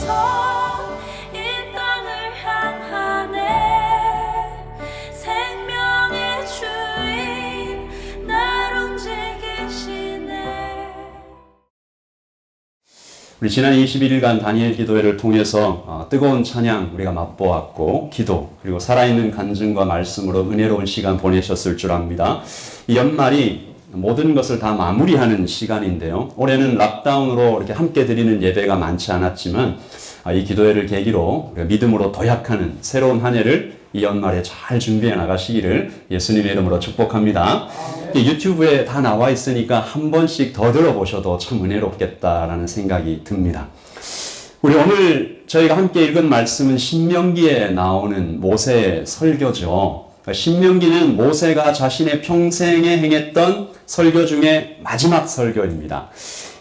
이 땅을 향하네. 생명의 주인 날 움직이시네. 우리 지난 21일간 다니엘 기도회를 통해서 뜨거운 찬양 우리가 맛보았고, 기도 그리고 살아있는 간증과 말씀으로 은혜로운 시간 보내셨을 줄 압니다. 이 연말이 모든 것을 다 마무리하는 시간인데요. 올해는 락다운으로 이렇게 함께 드리는 예배가 많지 않았지만 이 기도회를 계기로 우리가 믿음으로 도약하는 새로운 한 해를 이 연말에 잘 준비해 나가시기를 예수님의 이름으로 축복합니다. 유튜브에 다 나와 있으니까 한 번씩 더 들어보셔도 참 은혜롭겠다라는 생각이 듭니다. 우리 오늘 저희가 함께 읽은 말씀은 신명기에 나오는 모세의 설교죠. 신명기는 모세가 자신의 평생에 행했던 설교 중에 마지막 설교입니다.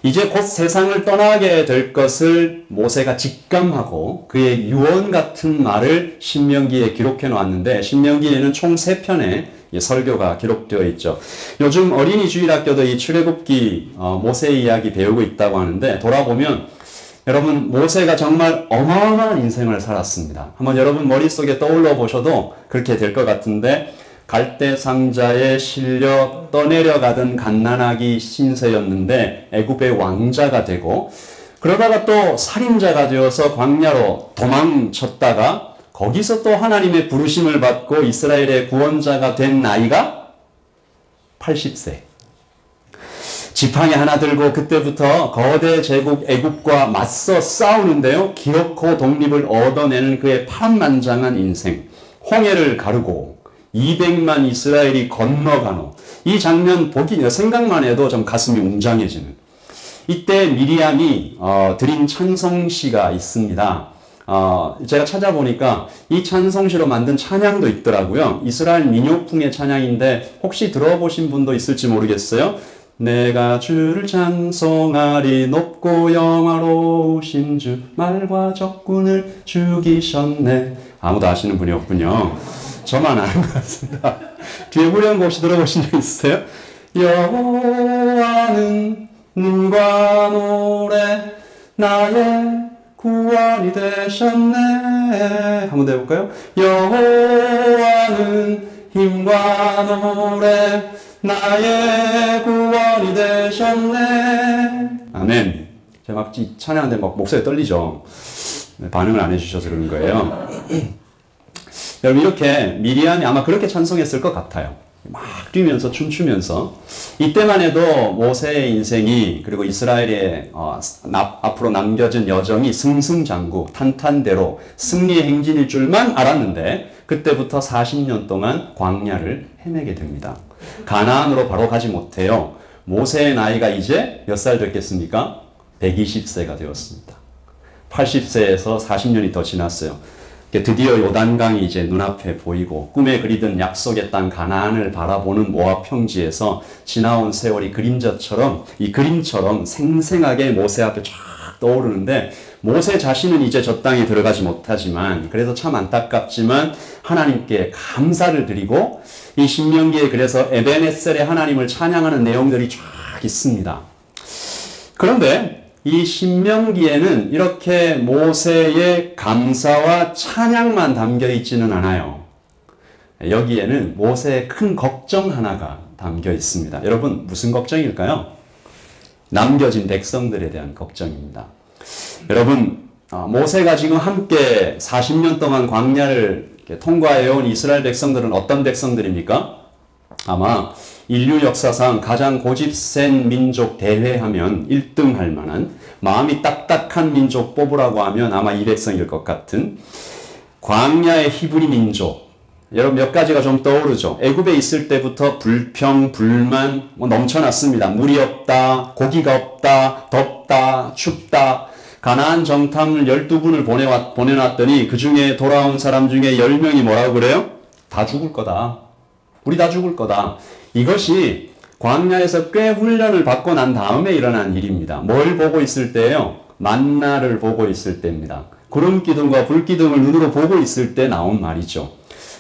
이제 곧 세상을 떠나게 될 것을 모세가 직감하고 그의 유언 같은 말을 신명기에 기록해 놓았는데, 신명기에는 총 3편의 설교가 기록되어 있죠. 요즘 어린이 주일학교도 이 출애굽기 모세 이야기 배우고 있다고 하는데, 돌아보면 여러분, 모세가 정말 어마어마한 인생을 살았습니다. 한번 여러분 머릿속에 떠올려 보셔도 그렇게 될 것 같은데, 갈대 상자에 실려 떠내려가던 갓난아기 신세였는데 애굽의 왕자가 되고, 그러다가 또 살인자가 되어서 광야로 도망쳤다가 거기서 또 하나님의 부르심을 받고 이스라엘의 구원자가 된 나이가 80세. 지팡이 하나 들고 그때부터 거대 제국 애굽과 맞서 싸우는데요. 기어코 독립을 얻어내는 그의 파란만장한 인생, 홍해를 가르고 200만 이스라엘이 건너가노, 이 장면 생각만 해도 좀 가슴이 웅장해지는, 이때 미리암이 드린 찬송시가 있습니다. 제가 찾아보니까 이 찬송시로 만든 찬양도 있더라고요. 이스라엘 민요풍의 찬양인데 혹시 들어보신 분도 있을지 모르겠어요. 내가 주를 찬송하리, 높고 영화로우신 주, 말과 적군을 죽이셨네. 아무도 아시는 분이 없군요. 저만 아는 것 같습니다. 뒤에 후렴구 혹시 들어보신 적 있으세요? 여호와는 눈과 노래 나의 구원이 되셨네. 한번 더 해볼까요? 여호와는 힘과 노래 나의 구원이 되셨네. 아멘. 제가 막 찬양하는데 막 목소리 떨리죠? 반응을 안 해주셔서 그런 거예요. 여러분, 이렇게 미리암이 아마 그렇게 찬송했을 것 같아요. 막 뛰면서 춤추면서. 이때만 해도 모세의 인생이, 그리고 이스라엘의 앞으로 남겨진 여정이 승승장구 탄탄대로 승리의 행진일 줄만 알았는데, 그때부터 40년 동안 광야를 헤매게 됩니다. 가나안으로 바로 가지 못해요. 모세의 나이가 이제 몇 살 됐겠습니까? 120세가 되었습니다. 80세에서 40년이 더 지났어요. 드디어 요단강이 이제 눈앞에 보이고, 꿈에 그리던 약속의 땅 가나안을 바라보는 모압 평지에서 지나온 세월이 그림처럼 생생하게 모세 앞에 쫙 떠오르는데, 모세 자신은 이제 저 땅에 들어가지 못하지만, 그래서 참 안타깝지만 하나님께 감사를 드리고, 이 신명기에 그래서 에베네셀의 하나님을 찬양하는 내용들이 쫙 있습니다. 그런데 이 신명기에는 이렇게 모세의 감사와 찬양만 담겨 있지는 않아요. 여기에는 모세의 큰 걱정 하나가 담겨 있습니다. 여러분, 무슨 걱정일까요? 남겨진 백성들에 대한 걱정입니다. 여러분, 모세가 지금 함께 40년 동안 광야를 통과해온 이스라엘 백성들은 어떤 백성들입니까? 아마 인류 역사상 가장 고집센 민족 대회하면 1등 할 만한, 마음이 딱딱한 민족 뽑으라고 하면 아마 이 백성일 것 같은 광야의 히브리 민족. 여러분, 몇 가지가 좀 떠오르죠. 애굽에 있을 때부터 불평, 불만 넘쳐났습니다. 물이 없다, 고기가 없다, 덥다, 춥다. 가나안 정탐을 12분을 보내놨더니 그 중에 돌아온 사람 중에 10명이 뭐라고 그래요? 다 죽을 거다. 우리 다 죽을 거다. 이것이 광야에서 꽤 훈련을 받고 난 다음에 일어난 일입니다. 뭘 보고 있을 때예요? 만나를 보고 있을 때입니다. 구름 기둥과 불 기둥을 눈으로 보고 있을 때 나온 말이죠.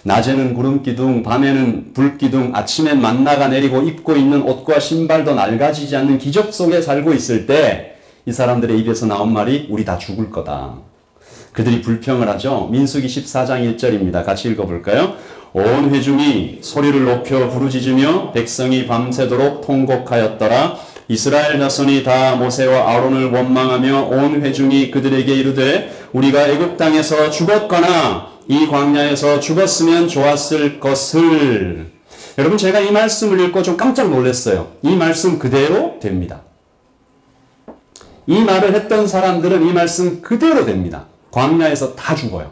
낮에는 구름 기둥, 밤에는 불 기둥, 아침엔 만나가 내리고 입고 있는 옷과 신발도 낡아지지 않는 기적 속에 살고 있을 때 이 사람들의 입에서 나온 말이 우리 다 죽을 거다. 그들이 불평을 하죠. 민수기 14장 1절입니다. 같이 읽어볼까요? 온 회중이 소리를 높여 부르짖으며 백성이 밤새도록 통곡하였더라. 이스라엘 자손이 다 모세와 아론을 원망하며 온 회중이 그들에게 이르되 우리가 애굽 땅에서 죽었거나 이 광야에서 죽었으면 좋았을 것을. 여러분, 제가 이 말씀을 읽고 좀 깜짝 놀랐어요. 이 말씀 그대로 됩니다. 이 말을 했던 사람들은 이 말씀 그대로 됩니다. 광야에서 다 죽어요.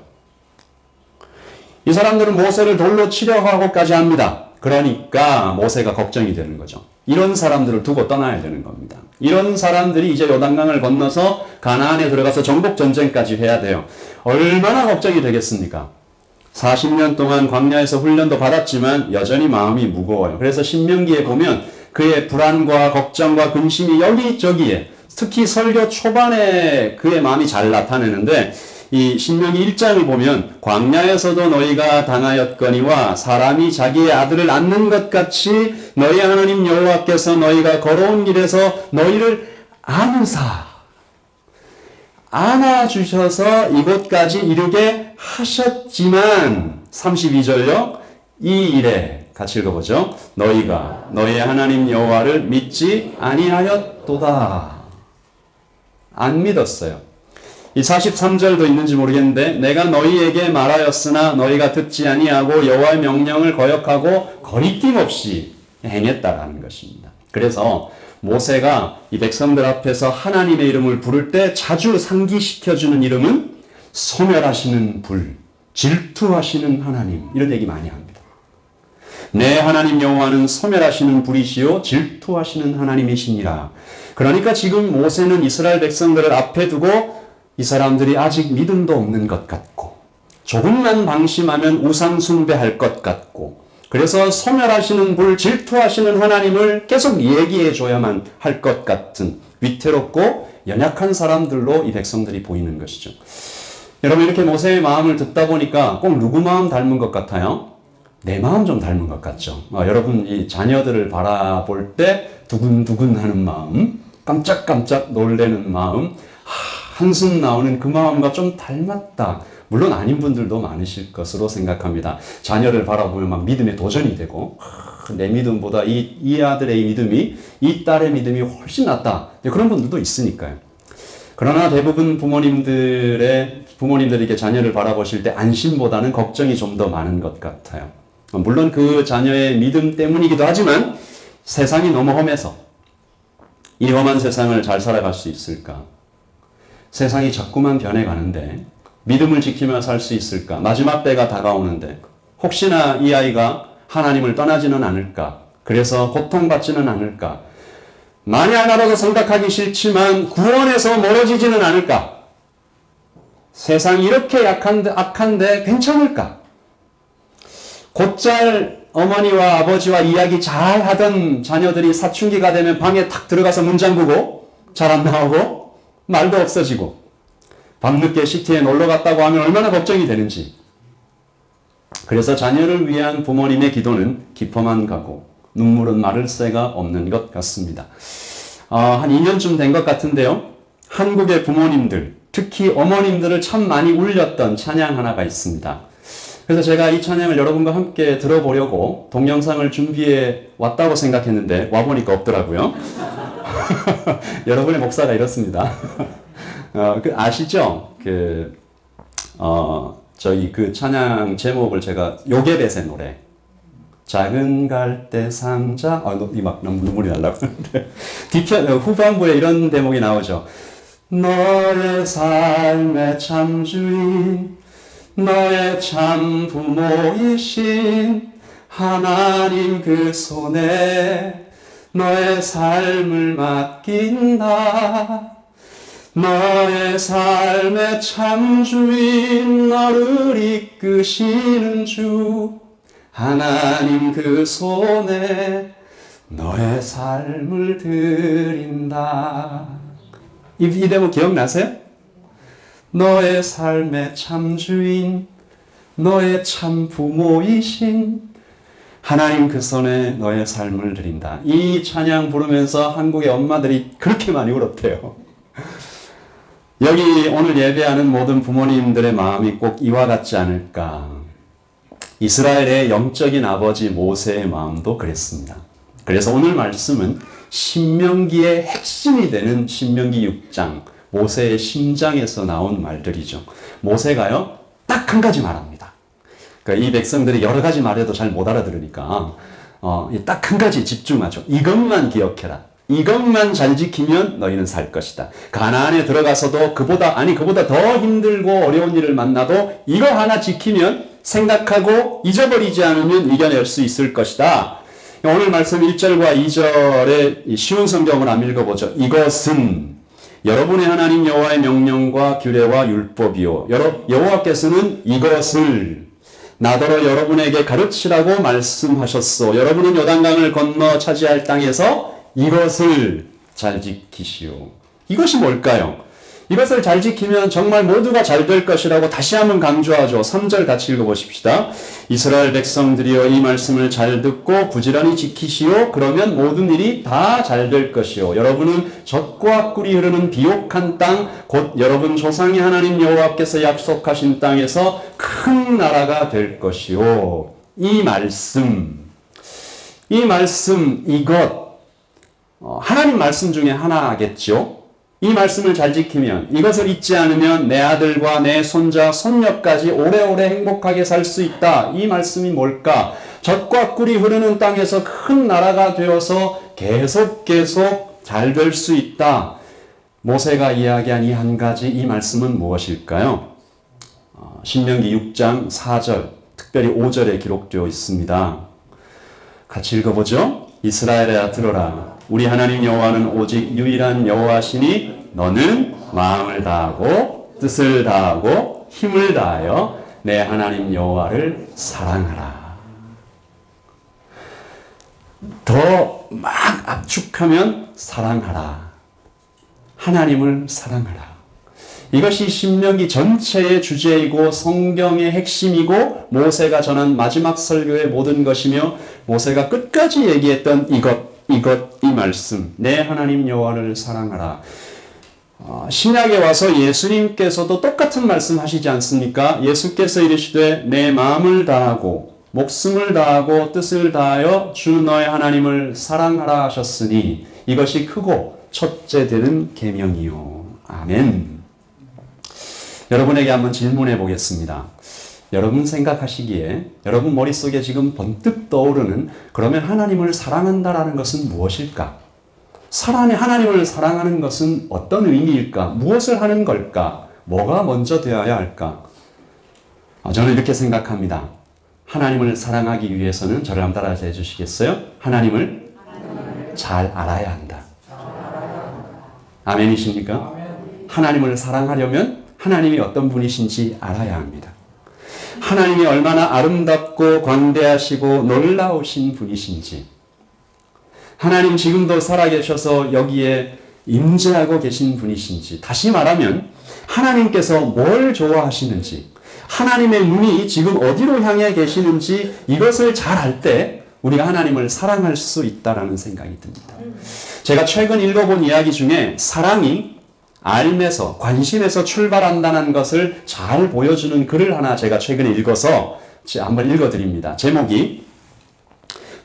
이 사람들은 모세를 돌로 치려고 하고까지 합니다. 그러니까 모세가 걱정이 되는 거죠. 이런 사람들을 두고 떠나야 되는 겁니다. 이런 사람들이 이제 요단강을 건너서 가나안에 들어가서 정복전쟁까지 해야 돼요. 얼마나 걱정이 되겠습니까? 40년 동안 광야에서 훈련도 받았지만 여전히 마음이 무거워요. 그래서 신명기에 보면 그의 불안과 걱정과 근심이 여기저기에, 특히 설교 초반에 그의 마음이 잘 나타내는데, 이 신명기 1장을 보면 광야에서도 너희가 당하였거니와 사람이 자기의 아들을 낳는 것 같이 너희 하나님 여호와께서 너희가 걸어온 길에서 너희를 안아주셔서 이곳까지 이르게 하셨지만, 32절요. 이 일에 같이 읽어보죠. 너희가 너희의 하나님 여호와를 믿지 아니하였도다. 안 믿었어요. 이 43절도 있는지 모르겠는데 내가 너희에게 말하였으나 너희가 듣지 아니하고 여호와의 명령을 거역하고 거리낌 없이 행했다라는 것입니다. 그래서 모세가 이 백성들 앞에서 하나님의 이름을 부를 때 자주 상기시켜주는 이름은 소멸하시는 불, 질투하시는 하나님, 이런 얘기 많이 합니다. 내 하나님 여호와는 소멸하시는 불이시요 질투하시는 하나님이시니라. 그러니까 지금 모세는 이스라엘 백성들을 앞에 두고 이 사람들이 아직 믿음도 없는 것 같고 조금만 방심하면 우상 숭배할 것 같고, 그래서 소멸하시는 불, 질투하시는 하나님을 계속 얘기해 줘야만 할 것 같은 위태롭고 연약한 사람들로 이 백성들이 보이는 것이죠. 여러분, 이렇게 모세의 마음을 듣다 보니까 꼭 누구 마음 닮은 것 같아요? 내 마음 좀 닮은 것 같죠. 여러분, 이 자녀들을 바라볼 때 두근두근 하는 마음, 깜짝깜짝 놀라는 마음, 한숨 나오는 그 마음과 좀 닮았다. 물론 아닌 분들도 많으실 것으로 생각합니다. 자녀를 바라보면 막 믿음에 도전이 되고, 내 믿음보다 이 아들의 믿음이, 이 딸의 믿음이 훨씬 낫다. 그런 분들도 있으니까요. 그러나 대부분 부모님들에게 자녀를 바라보실 때 안심보다는 걱정이 좀 더 많은 것 같아요. 물론 그 자녀의 믿음 때문이기도 하지만 세상이 너무 험해서 이 험한 세상을 잘 살아갈 수 있을까? 세상이 자꾸만 변해가는데 믿음을 지키며 살 수 있을까? 마지막 때가 다가오는데 혹시나 이 아이가 하나님을 떠나지는 않을까? 그래서 고통받지는 않을까? 만약 나라도 생각하기 싫지만 구원에서 멀어지지는 않을까? 세상이 이렇게 악한데 괜찮을까? 곧잘 어머니와 아버지와 이야기 잘 하던 자녀들이 사춘기가 되면 방에 탁 들어가서 문 잠그고 잘 안 나오고 말도 없어지고 밤늦게 시티에 놀러 갔다고 하면 얼마나 걱정이 되는지. 그래서 자녀를 위한 부모님의 기도는 깊어만 가고 눈물은 마를 새가 없는 것 같습니다. 한 2년쯤 된 것 같은데요. 한국의 부모님들, 특히 어머님들을 참 많이 울렸던 찬양 하나가 있습니다. 그래서 제가 이 찬양을 여러분과 함께 들어보려고 동영상을 준비해 왔다고 생각했는데 와보니까 없더라고요. 여러분의 목사가 이렇습니다. 아시죠? 저희 그 찬양 제목을 제가 요게벳의 노래. 작은 갈대 상자, 막 눈물이 날라고 하는데, 후반부에 이런 대목이 나오죠. 너의 삶의 참 주인, 너의 참 부모이신 하나님 그 손에 너의 삶을 맡긴다. 너의 삶의 참 주인, 너를 이끄시는 주 하나님 그 손에 너의 삶을 드린다. 이 대목 기억나세요? 너의 삶의 참 주인, 너의 참 부모이신 하나님 그 손에 너의 삶을 드린다. 이 찬양 부르면서 한국의 엄마들이 그렇게 많이 울었대요. 여기 오늘 예배하는 모든 부모님들의 마음이 꼭 이와 같지 않을까. 이스라엘의 영적인 아버지 모세의 마음도 그랬습니다. 그래서 오늘 말씀은 신명기의 핵심이 되는 신명기 6장, 모세의 심장에서 나온 말들이죠. 모세가요, 딱 한 가지 말합니다. 그러니까 이 백성들이 여러 가지 말해도 잘 못 알아들으니까 딱 한 가지 집중하죠. 이것만 기억해라. 이것만 잘 지키면 너희는 살 것이다. 가나안에 들어가서도 그보다 더 힘들고 어려운 일을 만나도 이거 하나 지키면, 생각하고 잊어버리지 않으면 이겨낼 수 있을 것이다. 오늘 말씀 1절과 2절의 쉬운 성경을 한번 읽어보죠. 이것은 여러분의 하나님 여호와의 명령과 규례와 율법이요. 여호와께서는 이것을 나더러 여러분에게 가르치라고 말씀하셨소. 여러분은 요단강을 건너 차지할 땅에서 이것을 잘 지키시오. 이것이 뭘까요? 이것을 잘 지키면 정말 모두가 잘 될 것이라고 다시 한번 강조하죠. 3절 같이 읽어보십시다. 이스라엘 백성들이여 이 말씀을 잘 듣고 부지런히 지키시오. 그러면 모든 일이 다 잘 될 것이오. 여러분은 젖과 꿀이 흐르는 비옥한 땅, 곧 여러분 조상의 하나님 여호와께서 약속하신 땅에서 큰 나라가 될 것이오. 이 말씀, 이것, 하나님 말씀 중에 하나겠죠. 이 말씀을 잘 지키면, 이것을 잊지 않으면 내 아들과 내 손자, 손녀까지 오래오래 행복하게 살 수 있다. 이 말씀이 뭘까? 젖과 꿀이 흐르는 땅에서 큰 나라가 되어서 계속 잘 될 수 있다. 모세가 이야기한 이 한 가지, 이 말씀은 무엇일까요? 신명기 6장 4절, 특별히 5절에 기록되어 있습니다. 같이 읽어보죠. 이스라엘아 들어라. 우리 하나님 여호와는 오직 유일한 여호와시니 너는 마음을 다하고 뜻을 다하고 힘을 다하여 내 하나님 여호와를 사랑하라. 더 막 압축하면 사랑하라. 하나님을 사랑하라. 이것이 신명기 전체의 주제이고 성경의 핵심이고 모세가 전한 마지막 설교의 모든 것이며 모세가 끝까지 얘기했던 이 말씀, 내 하나님 여호와를 사랑하라. 신약에 와서 예수님께서도 똑같은 말씀 하시지 않습니까? 예수께서 이르시되 내 마음을 다하고 목숨을 다하고 뜻을 다하여 주 너의 하나님을 사랑하라 하셨으니 이것이 크고 첫째 되는 계명이요. 아멘. 여러분에게 한번 질문해 보겠습니다. 여러분 생각하시기에 여러분 머릿속에 지금 번뜩 떠오르는 그러면 하나님을 사랑한다라는 것은 무엇일까? 하나님을 사랑하는 것은 어떤 의미일까? 무엇을 하는 걸까? 뭐가 먼저 되어야 할까? 저는 이렇게 생각합니다. 하나님을 사랑하기 위해서는 저를 한번 따라서 해주시겠어요? 하나님을 잘 알아야 한다. 아멘이십니까? 하나님을 사랑하려면 하나님이 어떤 분이신지 알아야 합니다. 하나님이 얼마나 아름답고 광대하시고 놀라우신 분이신지, 하나님 지금도 살아계셔서 여기에 임재하고 계신 분이신지, 다시 말하면 하나님께서 뭘 좋아하시는지, 하나님의 눈이 지금 어디로 향해 계시는지 이것을 잘 알 때 우리가 하나님을 사랑할 수 있다라는 생각이 듭니다. 제가 최근 읽어본 이야기 중에 사랑이 알매서, 관심에서 출발한다는 것을 잘 보여주는 글을 하나 제가 최근에 읽어서 한번 읽어드립니다. 제목이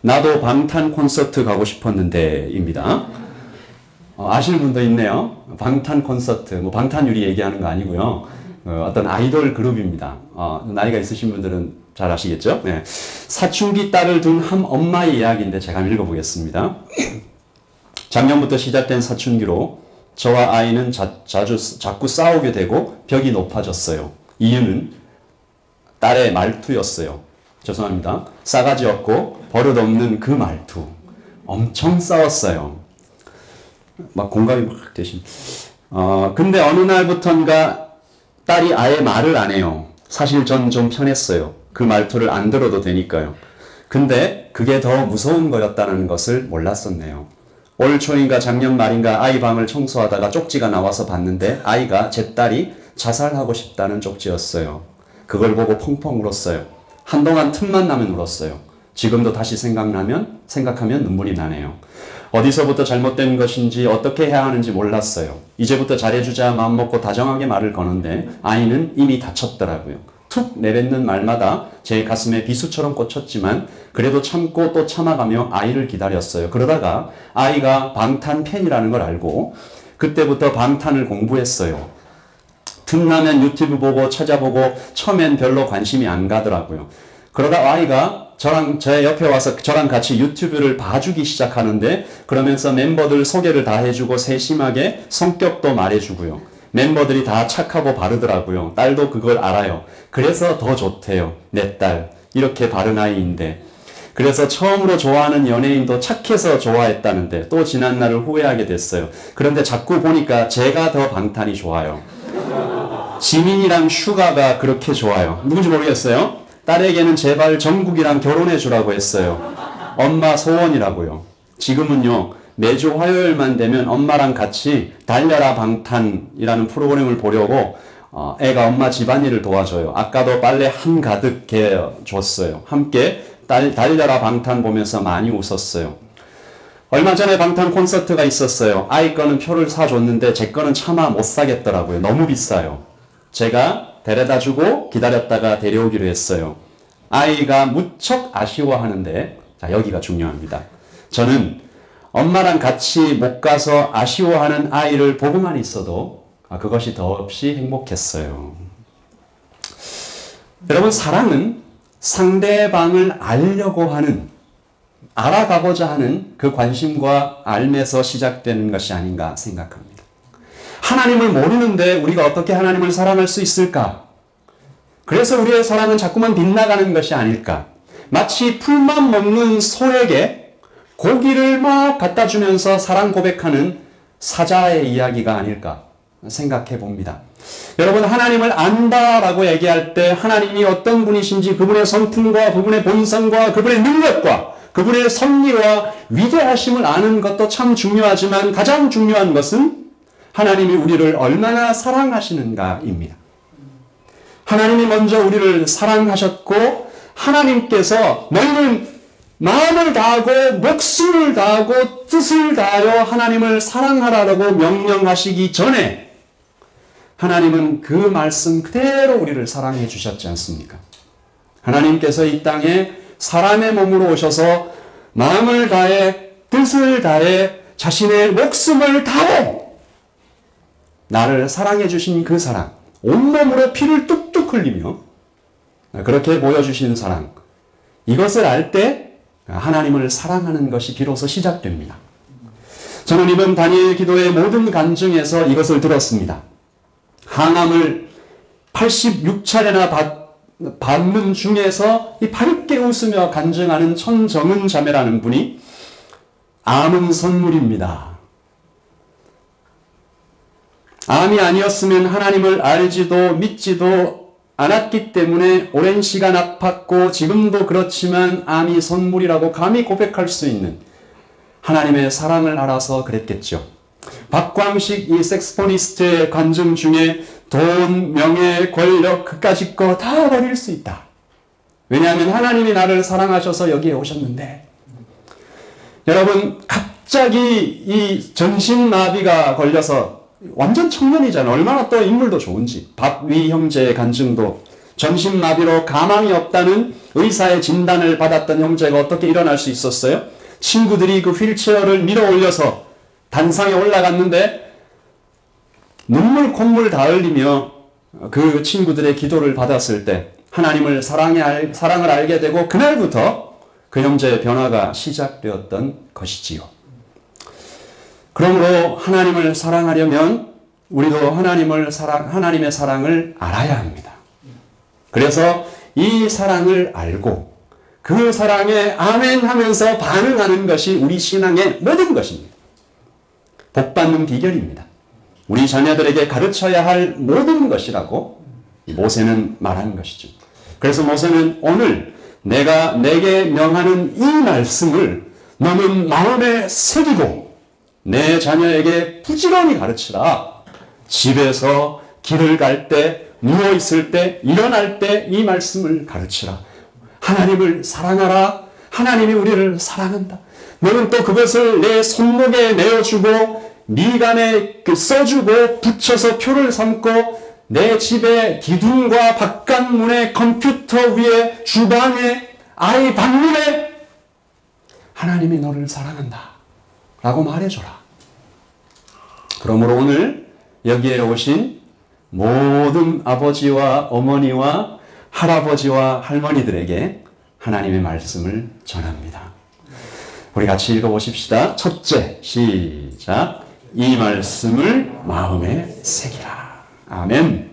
나도 방탄 콘서트 가고 싶었는데 입니다. 아시는 분도 있네요. 방탄 콘서트, 방탄유리 얘기하는 거 아니고요. 어떤 아이돌 그룹입니다. 나이가 있으신 분들은 잘 아시겠죠? 네. 사춘기 딸을 둔 한 엄마의 이야기인데 제가 한번 읽어보겠습니다. 작년부터 시작된 사춘기로 저와 아이는 자꾸 싸우게 되고 벽이 높아졌어요. 이유는 딸의 말투였어요. 죄송합니다. 싸가지 없고 버릇없는 그 말투. 엄청 싸웠어요. 막 공감이 막 되신. 근데 어느 날부턴가 딸이 아예 말을 안 해요. 사실 전 좀 편했어요. 그 말투를 안 들어도 되니까요. 근데 그게 더 무서운 거였다는 것을 몰랐었네요. 올 초인가 작년 말인가 아이 방을 청소하다가 쪽지가 나와서 봤는데 아이가 제 딸이 자살하고 싶다는 쪽지였어요. 그걸 보고 펑펑 울었어요. 한동안 틈만 나면 울었어요. 지금도 다시 생각하면 눈물이 나네요. 어디서부터 잘못된 것인지 어떻게 해야 하는지 몰랐어요. 이제부터 잘해주자 마음먹고 다정하게 말을 거는데 아이는 이미 다쳤더라고요. 툭 내뱉는 말마다 제 가슴에 비수처럼 꽂혔지만 그래도 참고 또 참아가며 아이를 기다렸어요. 그러다가 아이가 방탄 팬이라는 걸 알고 그때부터 방탄을 공부했어요. 틈나면 유튜브 보고 찾아보고 처음엔 별로 관심이 안 가더라고요. 그러다 아이가 제 옆에 와서 저랑 같이 유튜브를 봐주기 시작하는데 그러면서 멤버들 소개를 다 해주고 세심하게 성격도 말해주고요. 멤버들이 다 착하고 바르더라고요. 딸도 그걸 알아요. 그래서 더 좋대요. 내 딸. 이렇게 바른 아이인데. 그래서 처음으로 좋아하는 연예인도 착해서 좋아했다는데 또 지난날을 후회하게 됐어요. 그런데 자꾸 보니까 제가 더 방탄이 좋아요. 지민이랑 슈가가 그렇게 좋아요. 누군지 모르겠어요. 딸에게는 제발 정국이랑 결혼해 주라고 했어요. 엄마 소원이라고요. 지금은요. 매주 화요일만 되면 엄마랑 같이 달려라 방탄이라는 프로그램을 보려고 애가 엄마 집안일을 도와줘요. 아까도 빨래 한가득 개줬어요. 함께 달려라 방탄 보면서 많이 웃었어요. 얼마 전에 방탄 콘서트가 있었어요. 아이 거는 표를 사줬는데 제 거는 차마 못 사겠더라고요. 너무 비싸요. 제가 데려다주고 기다렸다가 데려오기로 했어요. 아이가 무척 아쉬워하는데 자 여기가 중요합니다. 저는 엄마랑 같이 못 가서 아쉬워하는 아이를 보고만 있어도 그것이 더없이 행복했어요. 여러분 사랑은 상대방을 알려고 하는 알아가고자 하는 그 관심과 알매서 시작되는 것이 아닌가 생각합니다. 하나님을 모르는데 우리가 어떻게 하나님을 사랑할 수 있을까? 그래서 우리의 사랑은 자꾸만 빗나가는 것이 아닐까? 마치 풀만 먹는 소에게 고기를 막 갖다 주면서 사랑 고백하는 사자의 이야기가 아닐까 생각해 봅니다. 여러분 하나님을 안다라고 얘기할 때 하나님이 어떤 분이신지 그분의 성품과 그분의 본성과 그분의 능력과 그분의 섭리와 위대하심을 아는 것도 참 중요하지만 가장 중요한 것은 하나님이 우리를 얼마나 사랑하시는가입니다. 하나님이 먼저 우리를 사랑하셨고 하나님께서 너희는 마음을 다하고 목숨을 다하고 뜻을 다하여 하나님을 사랑하라고 명령하시기 전에 하나님은 그 말씀 그대로 우리를 사랑해 주셨지 않습니까? 하나님께서 이 땅에 사람의 몸으로 오셔서 마음을 다해 뜻을 다해 자신의 목숨을 다하고 나를 사랑해 주신 그 사랑, 온몸으로 피를 뚝뚝 흘리며 그렇게 보여주신 사랑, 이것을 알 때 하나님을 사랑하는 것이 비로소 시작됩니다. 저는 이번 다니엘 기도의 모든 간증에서 이것을 들었습니다. 항암을 86차례나 받는 중에서 이 밝게 웃으며 간증하는 천정은 자매라는 분이 암은 선물입니다. 암이 아니었으면 하나님을 알지도 믿지도 않았기 때문에 오랜 시간 아팠고 지금도 그렇지만 암이 선물이라고 감히 고백할 수 있는 하나님의 사랑을 알아서 그랬겠죠. 박광식 이 색스포니스트의 간증 중에 돈, 명예, 권력 그까짓 거 다 버릴 수 있다. 왜냐하면 하나님이 나를 사랑하셔서 여기에 오셨는데 여러분 갑자기 이 전신마비가 걸려서 완전 청년이잖아요. 얼마나 또 인물도 좋은지. 박위 형제의 간증도 전신마비로 가망이 없다는 의사의 진단을 받았던 형제가 어떻게 일어날 수 있었어요? 친구들이 그 휠체어를 밀어 올려서 단상에 올라갔는데 눈물 콧물 다 흘리며 그 친구들의 기도를 받았을 때 하나님을 사랑을 알게 되고 그날부터 그 형제의 변화가 시작되었던 것이지요. 그러므로 하나님을 사랑하려면 우리도 하나님의 사랑을 알아야 합니다. 그래서 이 사랑을 알고 그 사랑에 아멘 하면서 반응하는 것이 우리 신앙의 모든 것입니다. 복받는 비결입니다. 우리 자녀들에게 가르쳐야 할 모든 것이라고 모세는 말하는 것이죠. 그래서 모세는 오늘 내가 내게 명하는 이 말씀을 너는 마음에 새기고 내 자녀에게 부지런히 가르치라. 집에서 길을 갈 때, 누워있을 때, 일어날 때 이 말씀을 가르치라. 하나님을 사랑하라. 하나님이 우리를 사랑한다. 너는 또 그것을 내 손목에 내어주고 미간에 써주고 붙여서 표를 삼고 내 집의 기둥과 바깥문에 컴퓨터 위에 주방에 아이 방문에 하나님이 너를 사랑한다 라고 말해줘라. 그러므로 오늘 여기에 오신 모든 아버지와 어머니와 할아버지와 할머니들에게 하나님의 말씀을 전합니다. 우리 같이 읽어보십시다. 첫째, 시작. 이 말씀을 마음에 새기라. 아멘.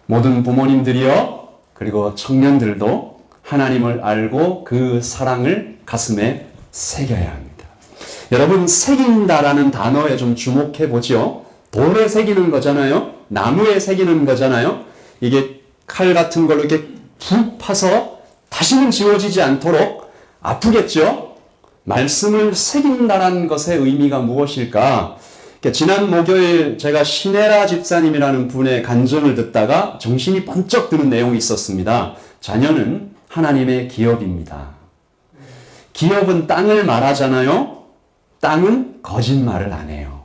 모든 부모님들이요, 그리고 청년들도 하나님을 알고 그 사랑을 가슴에 새겨야 합니다. 여러분, 새긴다라는 단어에 좀 주목해 보죠. 돌에 새기는 거잖아요. 나무에 새기는 거잖아요. 이게 칼 같은 걸로 이렇게 푹 파서 다시는 지워지지 않도록 아프겠죠? 말씀을 새긴다라는 것의 의미가 무엇일까? 지난 목요일 제가 신혜라 집사님이라는 분의 간증을 듣다가 정신이 번쩍 드는 내용이 있었습니다. 자녀는 하나님의 기업입니다. 기업은 땅을 말하잖아요. 땅은 거짓말을 안 해요.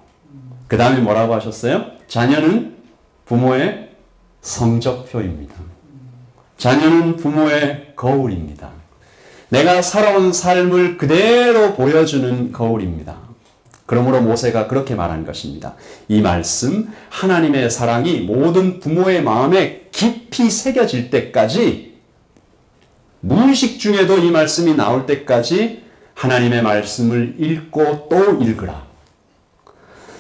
그 다음에 뭐라고 하셨어요? 자녀는 부모의 성적표입니다. 자녀는 부모의 거울입니다. 내가 살아온 삶을 그대로 보여주는 거울입니다. 그러므로 모세가 그렇게 말한 것입니다. 이 말씀, 하나님의 사랑이 모든 부모의 마음에 깊이 새겨질 때까지, 무의식 중에도 이 말씀이 나올 때까지 하나님의 말씀을 읽고 또 읽으라.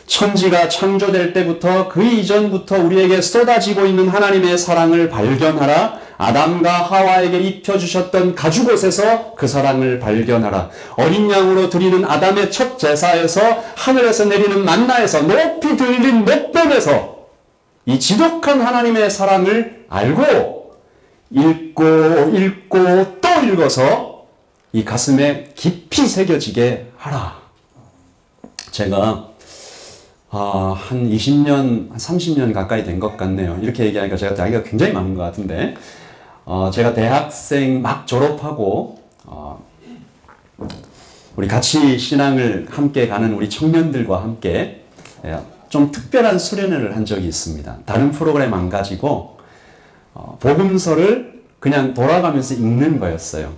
천지가 창조될 때부터 그 이전부터 우리에게 쏟아지고 있는 하나님의 사랑을 발견하라. 아담과 하와에게 입혀주셨던 가죽옷에서 그 사랑을 발견하라. 어린 양으로 드리는 아담의 첫 제사에서, 하늘에서 내리는 만나에서, 높이 들린 목변에서 이 지독한 하나님의 사랑을 알고 읽고 또 읽어서 이 가슴에 깊이 새겨지게 하라. 제가 한 20년, 30년 가까이 된 것 같네요. 이렇게 얘기하니까 제가 나이가 굉장히 많은 것 같은데, 제가 대학생 막 졸업하고, 우리 같이 신앙을 함께 가는 우리 청년들과 함께 좀 특별한 수련회를 한 적이 있습니다. 다른 프로그램 안 가지고, 복음서를 그냥 돌아가면서 읽는 거였어요.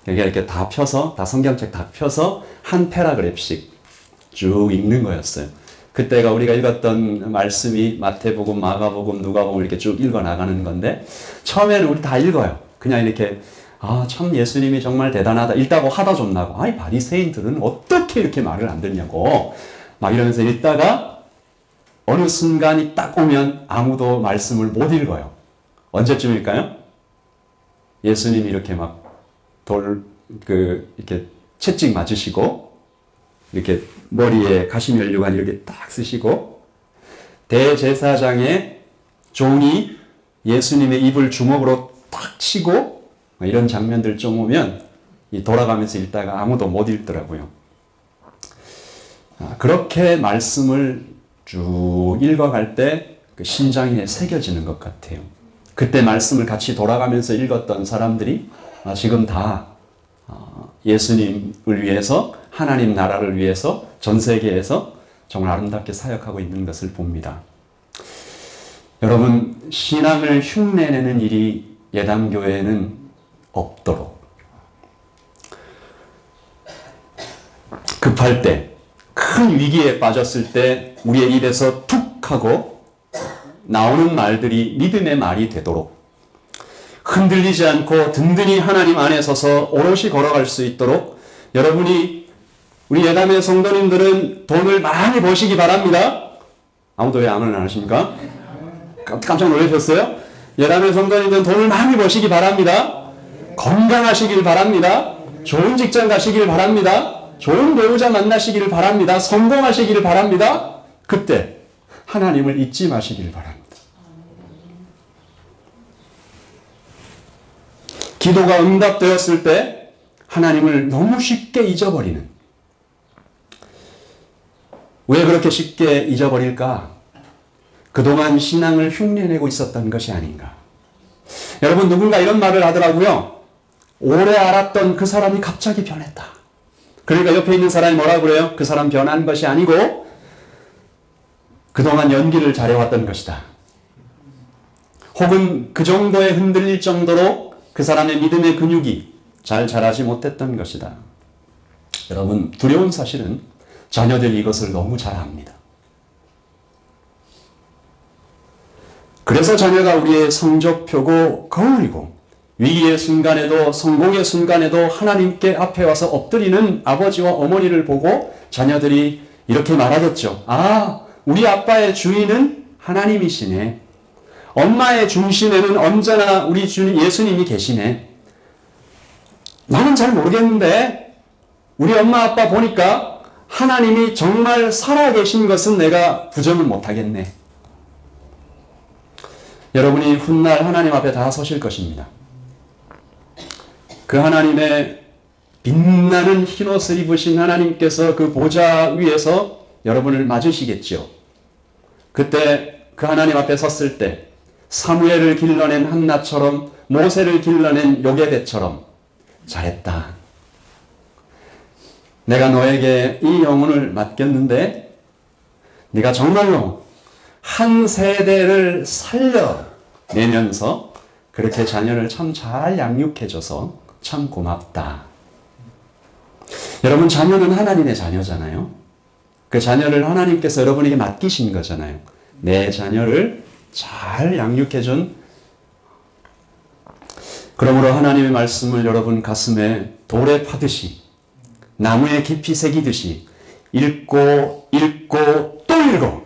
이렇게 다 펴서, 다 성경책 다 펴서 한 패러그래프씩 쭉 읽는 거였어요. 그때가 우리가 읽었던 말씀이 마태복음, 마가복음, 누가복음 이렇게 쭉 읽어 나가는 건데, 처음에는 우리 다 읽어요. 그냥 이렇게 참 예수님이 정말 대단하다, 읽다고 하다 좀 나고, 아이 바리새인들은 어떻게 이렇게 말을 안 듣냐고 막 이러면서 읽다가 어느 순간이 딱 오면 아무도 말씀을 못 읽어요. 언제쯤일까요? 예수님이 이렇게 막 이렇게 채찍 맞으시고, 이렇게 머리에 가시면류관 이렇게 딱 쓰시고, 대제사장의 종이 예수님의 입을 주먹으로 딱 치고, 이런 장면들 좀 오면 돌아가면서 읽다가 아무도 못 읽더라고요. 그렇게 말씀을 쭉 읽어갈 때 그 심장에 새겨지는 것 같아요. 그때 말씀을 같이 돌아가면서 읽었던 사람들이 지금 다 예수님을 위해서, 하나님 나라를 위해서 전 세계에서 정말 아름답게 사역하고 있는 것을 봅니다. 여러분, 신앙을 흉내내는 일이 예담교회에는 없도록, 급할 때, 큰 위기에 빠졌을 때 우리의 입에서 툭 하고 나오는 말들이 믿음의 말이 되도록, 흔들리지 않고 든든히 하나님 안에 서서 오롯이 걸어갈 수 있도록, 여러분이, 우리 예담의 성도님들은 돈을 많이 버시기 바랍니다. 아무도 왜 아멘 안 하십니까? 깜짝 놀라셨어요? 예담의 성도님들은 돈을 많이 버시기 바랍니다. 건강하시길 바랍니다. 좋은 직장 가시길 바랍니다. 좋은 배우자 만나시길 바랍니다. 성공하시길 바랍니다. 그때 하나님을 잊지 마시길 바랍니다. 기도가 응답되었을 때 하나님을 너무 쉽게 잊어버리는, 왜 그렇게 쉽게 잊어버릴까? 그동안 신앙을 흉내내고 있었던 것이 아닌가. 여러분, 누군가 이런 말을 하더라고요. 오래 알았던 그 사람이 갑자기 변했다. 그러니까 옆에 있는 사람이 뭐라 그래요? 그 사람 변한 것이 아니고 그동안 연기를 잘해왔던 것이다. 혹은 그 정도에 흔들릴 정도로 그 사람의 믿음의 근육이 잘 자라지 못했던 것이다. 여러분, 두려운 사실은 자녀들이 이것을 너무 잘 압니다. 그래서 자녀가 우리의 성적표고 거울이고 위기의 순간에도 성공의 순간에도 하나님께 앞에 와서 엎드리는 아버지와 어머니를 보고 자녀들이 이렇게 말하겠죠. 아, 우리 아빠의 주인은 하나님이시네. 엄마의 중심에는 언제나 우리 주님 예수님이 계시네. 나는 잘 모르겠는데 우리 엄마 아빠 보니까 하나님이 정말 살아계신 것은 내가 부정은 못하겠네. 여러분이 훗날 하나님 앞에 다 서실 것입니다. 그 하나님의 빛나는 흰옷을 입으신 하나님께서 그 보좌 위에서 여러분을 맞으시겠죠. 그때 그 하나님 앞에 섰을 때 사무엘을 길러낸 한나처럼 모세를 길러낸 요게벳처럼 잘했다. 내가 너에게 이 영혼을 맡겼는데 네가 정말로 한 세대를 살려내면서 그렇게 자녀를 참 잘 양육해줘서 참 고맙다. 여러분, 자녀는 하나님의 자녀잖아요. 그 자녀를 하나님께서 여러분에게 맡기신 거잖아요. 내 자녀를 잘 양육해준. 그러므로 하나님의 말씀을 여러분 가슴에 돌에 파듯이 나무에 깊이 새기듯이 읽고 또 읽어.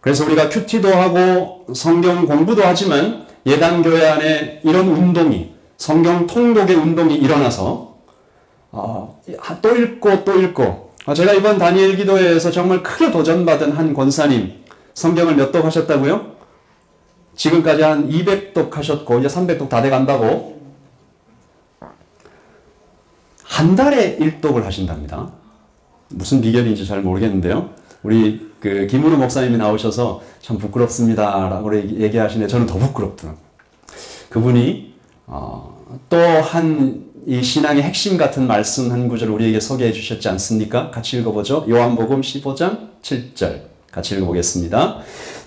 그래서 우리가 큐티도 하고 성경 공부도 하지만 예단교회 안에 이런 운동이, 성경 통독의 운동이 일어나서 또 읽고 제가 이번 다니엘 기도회에서 정말 크게 도전받은 한 권사님, 성경을 몇 독 하셨다고요? 지금까지 한 200독 하셨고 이제 300독 다 돼간다고 한 달에 1독을 하신답니다. 무슨 비결인지 잘 모르겠는데요. 우리 그 김은우 목사님이 나오셔서 참 부끄럽습니다 라고 얘기하시는데 저는 더 부끄럽더라고요. 그분이 또 한 이 신앙의 핵심 같은 말씀 한 구절 우리에게 소개해 주셨지 않습니까? 같이 읽어보죠. 요한복음 15장 7절 같이 읽어보겠습니다.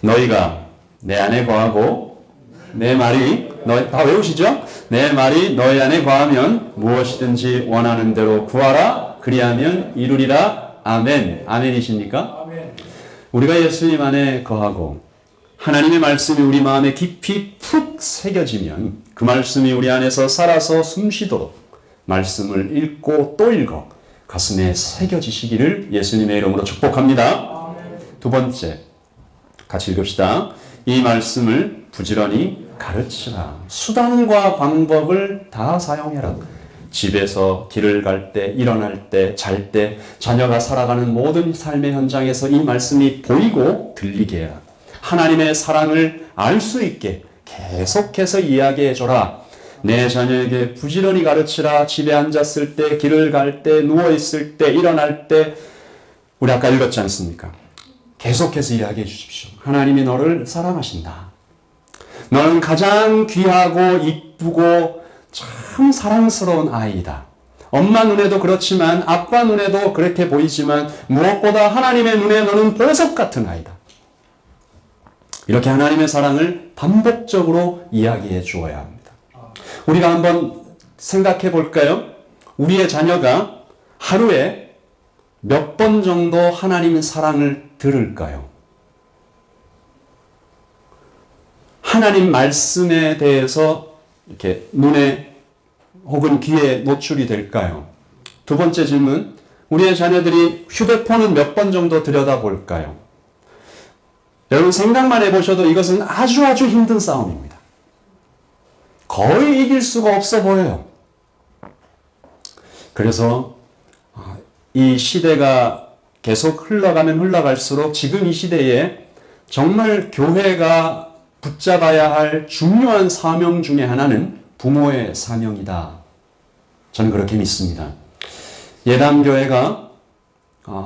너희가 내 안에 거하고 내 말이 다 외우시죠? 내 말이 너희 안에 거하면 무엇이든지 원하는 대로 구하라. 그리하면 이루리라. 아멘. 아멘이십니까? 아멘. 우리가 예수님 안에 거하고 하나님의 말씀이 우리 마음에 깊이 푹 새겨지면 그 말씀이 우리 안에서 살아서 숨쉬도록 말씀을 읽고 또 읽어 가슴에 새겨지시기를 예수님의 이름으로 축복합니다. 아멘. 두 번째, 같이 읽읍시다. 이 말씀을 부지런히 가르치라. 수단과 방법을 다 사용해라. 집에서 길을 갈 때, 일어날 때, 잘 때, 자녀가 살아가는 모든 삶의 현장에서 이 말씀이 보이고 들리게 해라. 하나님의 사랑을 알 수 있게 계속해서 이야기해줘라. 내 자녀에게 부지런히 가르치라. 집에 앉았을 때, 길을 갈 때, 누워있을 때, 일어날 때, 우리 아까 읽었지 않습니까? 계속해서 이야기해 주십시오. 하나님이 너를 사랑하신다. 너는 가장 귀하고 이쁘고 참 사랑스러운 아이다. 엄마 눈에도 그렇지만 아빠 눈에도 그렇게 보이지만 무엇보다 하나님의 눈에 너는 보석 같은 아이다. 이렇게 하나님의 사랑을 반복적으로 이야기해 주어야 합니다. 우리가 한번 생각해 볼까요? 우리의 자녀가 하루에 몇 번 정도 하나님의 사랑을 들을까요? 하나님 말씀에 대해서 이렇게 눈에 혹은 귀에 노출이 될까요? 두 번째 질문, 우리의 자녀들이 휴대폰을 몇 번 정도 들여다볼까요? 여러분 생각만 해보셔도 이것은 아주 힘든 싸움입니다. 거의 이길 수가 없어 보여요. 그래서 이 시대가 계속 흘러갈수록 지금 이 시대에 정말 교회가 붙잡아야 할 중요한 사명 중에 하나는 부모의 사명이다. 저는 그렇게 믿습니다. 예담교회가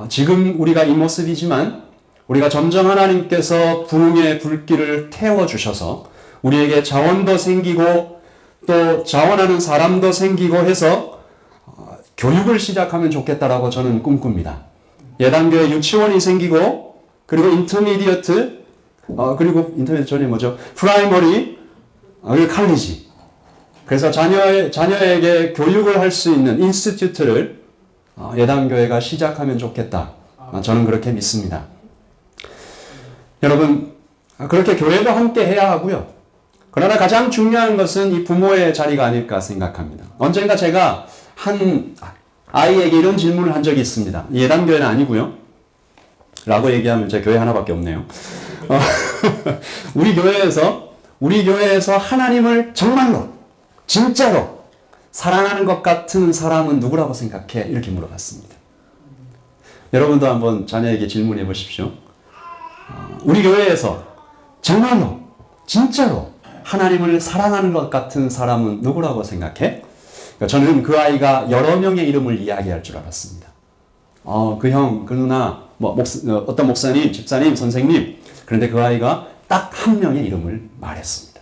지금 우리가 이 모습이지만 우리가 점점 하나님께서 부흥의 불길을 태워주셔서 우리에게 자원도 생기고 또 자원하는 사람도 생기고 해서 교육을 시작하면 좋겠다라고 저는 꿈꿉니다. 예단교회 유치원이 생기고, 그리고 인터미디어트, 그리고 인터미디어트 전이 뭐죠? 프라이머리, 그리고 칼리지. 그래서 자녀에게 교육을 할 수 있는 인스티튜트를 예단교회가 시작하면 좋겠다. 저는 그렇게 믿습니다. 여러분, 그렇게 교회도 함께 해야 하고요. 그러나 가장 중요한 것은 이 부모의 자리가 아닐까 생각합니다. 언젠가 제가 한 아이에게 이런 질문을 한 적이 있습니다. 예단교회는 아니고요. 라고 얘기하면 제 교회 하나밖에 없네요. 우리 교회에서 하나님을 정말로, 진짜로 사랑하는 것 같은 사람은 누구라고 생각해? 이렇게 물어봤습니다. 여러분도 한번 자녀에게 질문해 보십시오. 우리 교회에서 정말로, 진짜로 하나님을 사랑하는 것 같은 사람은 누구라고 생각해? 저는 그 아이가 여러 명의 이름을 이야기할 줄 알았습니다. 그 형, 그 누나, 어떤 목사님, 집사님, 선생님. 그런데 그 아이가 딱 한 명의 이름을 말했습니다.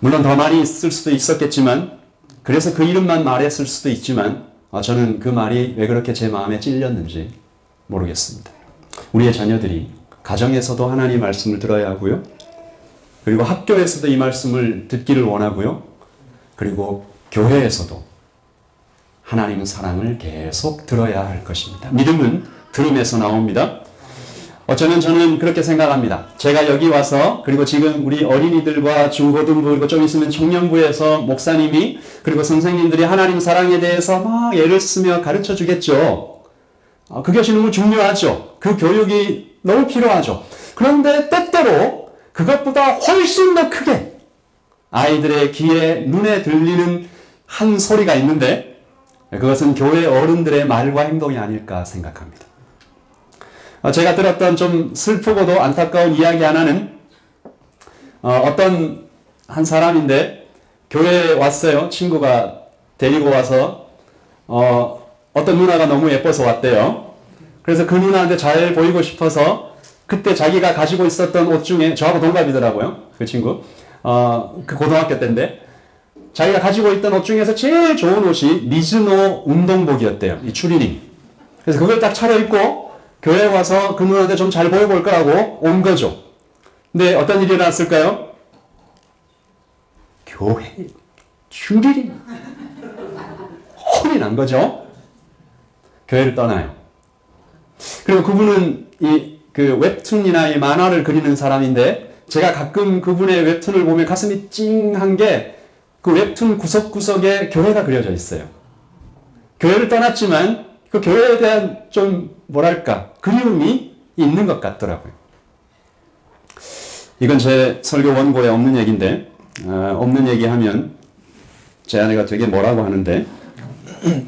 물론 더 많이 쓸 수도 있었겠지만, 그래서 그 이름만 말했을 수도 있지만, 저는 그 말이 왜 그렇게 제 마음에 찔렸는지 모르겠습니다. 우리의 자녀들이 가정에서도 하나님 말씀을 들어야 하고요. 그리고 학교에서도 이 말씀을 듣기를 원하고요. 그리고 교회에서도 하나님 사랑을 계속 들어야 할 것입니다. 믿음은 들음에서 나옵니다. 어쩌면 저는 그렇게 생각합니다. 제가 여기 와서, 그리고 지금 우리 어린이들과 중고등부, 그리고 좀 있으면 청년부에서 목사님이, 그리고 선생님들이 하나님 사랑에 대해서 막 애를 쓰며 가르쳐 주겠죠. 그것이 너무 중요하죠. 그 교육이 너무 필요하죠. 그런데 때때로 그것보다 훨씬 더 크게 아이들의 귀에, 눈에 들리는 한 소리가 있는데, 그것은 교회 어른들의 말과 행동이 아닐까 생각합니다. 제가 들었던 좀 슬프고도 안타까운 이야기 하나는, 어떤 한 사람인데 교회에 왔어요. 친구가 데리고 와서 어떤 누나가 너무 예뻐서 왔대요. 그래서 그 누나한테 잘 보이고 싶어서 그때 자기가 가지고 있었던 옷 중에, 저하고 동갑이더라고요. 그 친구. 그 고등학교 때인데 자기가 가지고 있던 옷 중에서 제일 좋은 옷이 미즈노 운동복이었대요. 이 추리닝. 그래서 그걸 딱 차려입고 교회에 와서 그 누나한테 좀 잘 보여볼 거라고 온 거죠. 근데 어떤 일이 일어났을까요? 교회 추리닝 혼이 난 거죠. 교회를 떠나요. 그리고 그분은 그 웹툰이나 이 만화를 그리는 사람인데, 제가 가끔 그분의 웹툰을 보면 가슴이 찡한 게, 그 웹툰 구석구석에 교회가 그려져 있어요. 교회를 떠났지만 그 교회에 대한 좀 뭐랄까 그리움이 있는 것 같더라고요. 이건 제 설교 원고에 없는 얘기인데, 없는 얘기하면 제 아내가 되게 뭐라고 하는데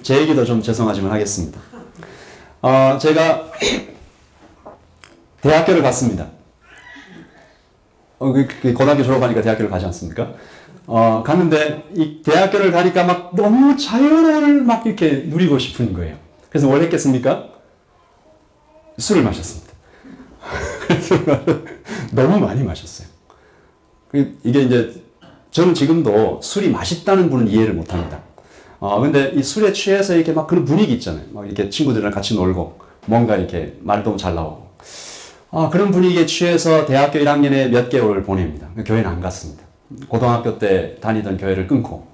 제 얘기도 좀 죄송하지만 하겠습니다. 제가 대학교를 갔습니다. 고등학교 졸업하니까 대학교를 가지 않습니까? 갔는데 이 대학교를 가니까 막 너무 자유를 막 이렇게 누리고 싶은 거예요. 그래서 뭘 했겠습니까? 술을 마셨습니다. 그래서 너무 많이 마셨어요. 이게 이제 저는 지금도 술이 맛있다는 분은 이해를 못 합니다. 근데 이 술에 취해서 이렇게 막 그런 분위기 있잖아요. 막 이렇게 친구들이랑 같이 놀고 뭔가 이렇게 말도 잘 나오고. 그런 분위기에 취해서 대학교 1학년에 몇 개월을 보냅니다. 교회는 안 갔습니다. 고등학교 때 다니던 교회를 끊고.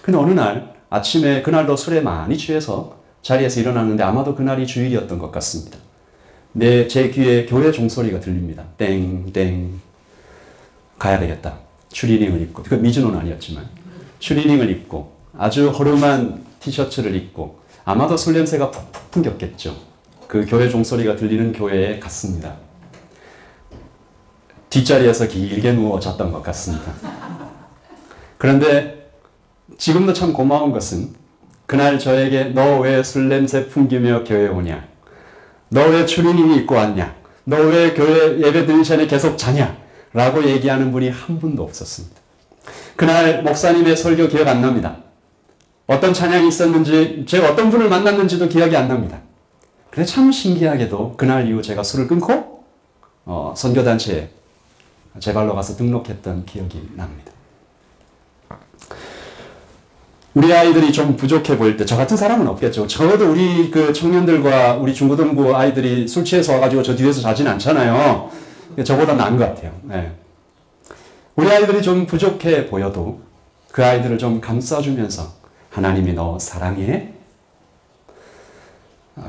근데 어느 날 아침에, 그날도 술에 많이 취해서 자리에서 일어났는데 아마도 그날이 주일이었던 것 같습니다. 제 귀에 교회 종소리가 들립니다. 땡땡. 가야 되겠다. 추리닝을 입고, 그 미즈노는 아니었지만 추리닝을 입고 아주 허름한 티셔츠를 입고, 아마도 술 냄새가 푹푹 풍겼겠죠. 그 교회 종소리가 들리는 교회에 갔습니다. 뒷자리에서 길게 누워 잤던 것 같습니다. 그런데 지금도 참 고마운 것은, 그날 저에게 너 왜 술 냄새 풍기며 교회에 오냐? 너 왜 추리닝 입고 왔냐? 너 왜 교회 예배 드리기 전에 계속 자냐? 라고 얘기하는 분이 한 분도 없었습니다. 그날 목사님의 설교 기억 안 납니다. 어떤 찬양이 있었는지, 제가 어떤 분을 만났는지도 기억이 안 납니다. 근데 참 신기하게도 그날 이후 제가 술을 끊고 선교단체에 제 발로 가서 등록했던 기억이 납니다. 우리 아이들이 좀 부족해 보일 때, 저 같은 사람은 없겠죠. 적어도 우리 그 청년들과 우리 중고등부 아이들이 술 취해서 와가지고 저 뒤에서 자진 않잖아요. 저보다 나은 것 같아요. 네. 우리 아이들이 좀 부족해 보여도 그 아이들을 좀 감싸주면서 하나님이 너 사랑해?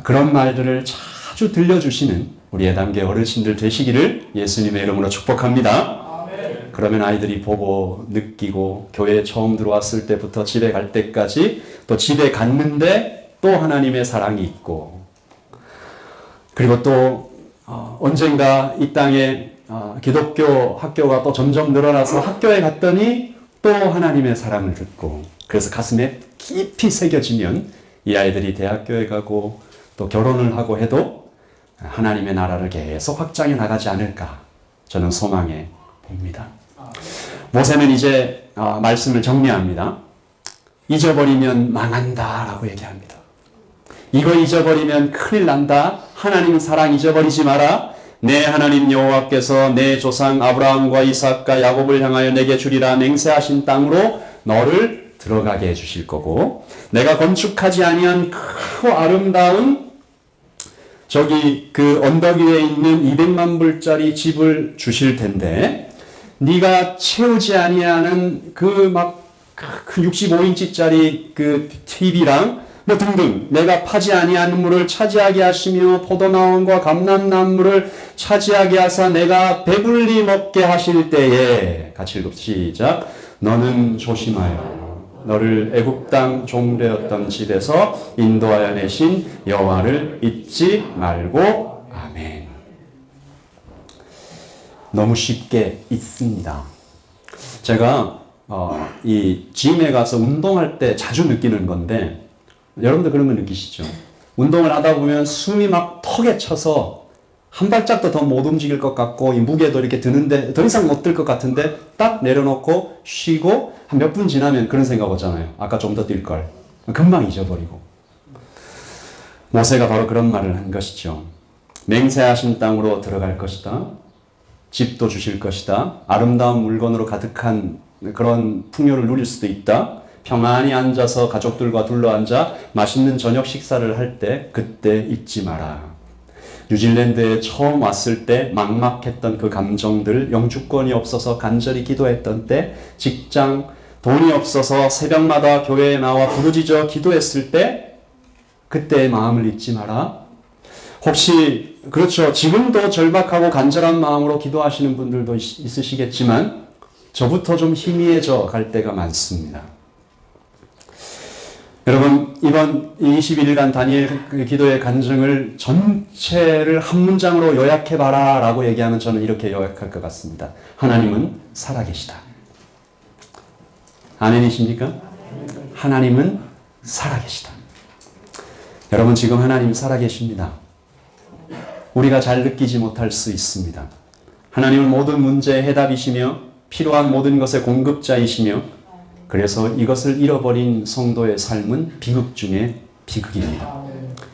그런 말들을 자주 들려주시는 우리 예단계 어르신들 되시기를 예수님의 이름으로 축복합니다. 그러면 아이들이 보고 느끼고 교회에 처음 들어왔을 때부터 집에 갈 때까지 또 집에 갔는데 또 하나님의 사랑이 있고 그리고 또 언젠가 이 땅에 기독교 학교가 또 점점 늘어나서 학교에 갔더니 또 하나님의 사랑을 듣고 그래서 가슴에 깊이 새겨지면 이 아이들이 대학교에 가고 또 결혼을 하고 해도 하나님의 나라를 계속 확장해 나가지 않을까 저는 소망해 봅니다. 모세는 이제 말씀을 정리합니다. 잊어버리면 망한다 라고 얘기합니다. 이거 잊어버리면 큰일 난다. 하나님 사랑 잊어버리지 마라. 내 하나님 여호와께서 내 조상 아브라함과 이삭과 야곱을 향하여 내게 주리라 맹세하신 땅으로 너를 들어가게 해주실 거고 내가 건축하지 아니한 크고 아름다운 저기 그 언덕 위에 있는 200만 불짜리 집을 주실 텐데 네가 채우지 아니하는 그 막 그 65인치짜리 그 TV랑 뭐 등등 내가 파지 아니하는 물을 차지하게 하시며 포도나무와 감람나무를 차지하게 하사 내가 배불리 먹게 하실 때에 같이 읽읍 시작 너는 조심하여 너를 애굽 땅 종되었던 집에서 인도하여 내신 여호와를 잊지 말고 아멘. 너무 쉽게 잊습니다. 제가 이 짐에 가서 운동할 때 자주 느끼는 건데 여러분들 그런 거 느끼시죠? 운동을 하다 보면 숨이 막 턱에 차서 한 발짝도 더 못 움직일 것 같고 이 무게도 이렇게 드는데 더 이상 못 들 것 같은데 딱 내려놓고 쉬고 한 몇 분 지나면 그런 생각 오잖아요. 아까 좀 더 뛸 걸. 금방 잊어버리고. 모세가 바로 그런 말을 한 것이죠. 맹세하신 땅으로 들어갈 것이다. 집도 주실 것이다. 아름다운 물건으로 가득한 그런 풍요를 누릴 수도 있다. 평안히 앉아서 가족들과 둘러앉아 맛있는 저녁 식사를 할 때 그때 잊지 마라. 뉴질랜드에 처음 왔을 때 막막했던 그 감정들, 영주권이 없어서 간절히 기도했던 때, 직장, 돈이 없어서 새벽마다 교회에 나와 부르짖어 기도했을 때 그때의 마음을 잊지 마라. 혹시 그렇죠. 지금도 절박하고 간절한 마음으로 기도하시는 분들도 있으시겠지만 저부터 좀 희미해져 갈 때가 많습니다. 여러분 이번 21일간 다니엘 기도의 간증을 전체를 한 문장으로 요약해봐라 라고 얘기하면 저는 이렇게 요약할 것 같습니다. 하나님은 살아계시다. 아멘이십니까? 하나님은 살아계시다. 여러분 지금 하나님 살아계십니다. 우리가 잘 느끼지 못할 수 있습니다. 하나님은 모든 문제의 해답이시며 필요한 모든 것의 공급자이시며 그래서 이것을 잃어버린 성도의 삶은 비극 중에 비극입니다.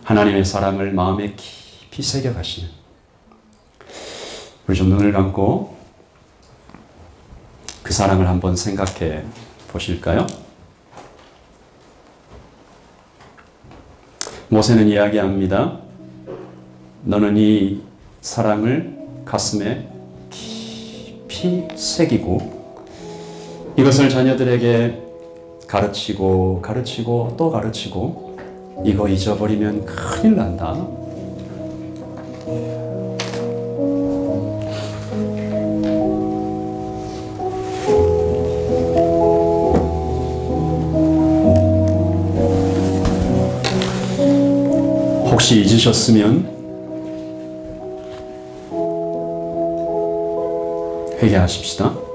하나님의 사랑을 마음에 깊이 새겨가시는 우리 좀 눈을 감고 그 사랑을 한번 생각해 보실까요? 모세는 이야기합니다. 너는 이 사랑을 가슴에 깊이 새기고 이것을 자녀들에게 가르치고 또 가르치고 이거 잊어버리면 큰일 난다. 혹시 잊으셨으면 회개하십시다.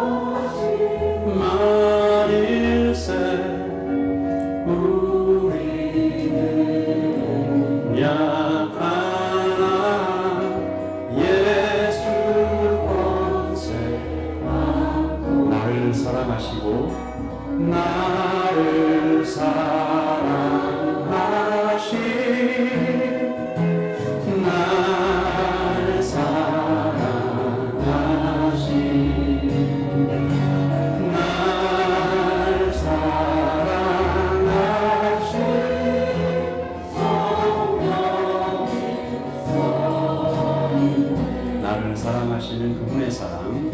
거룩하신 나를 사랑하시고 나를 사랑하시 나를 사랑하시 나를 사랑하시 나를 사랑하시는 그분의 사랑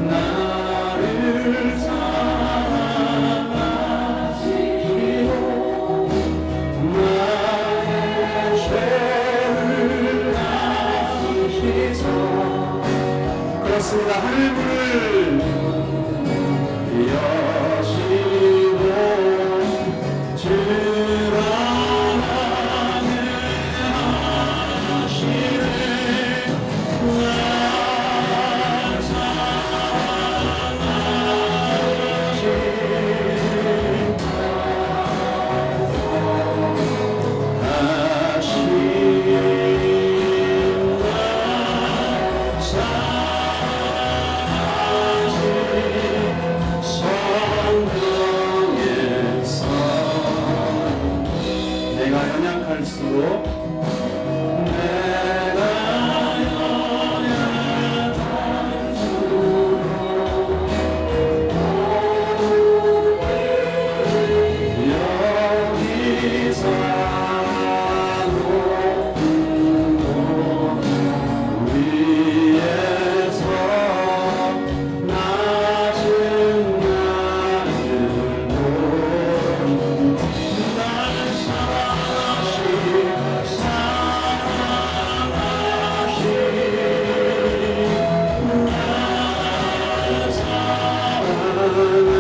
나를 사랑하시고 나의 죄를 아시소 그렇습니다. 하늘문을 여시고 드러나게 하시네 내가 연약할수록 내가 여기서 높은 곳 위에서 낮은 하늘도 나를 사랑하시 나를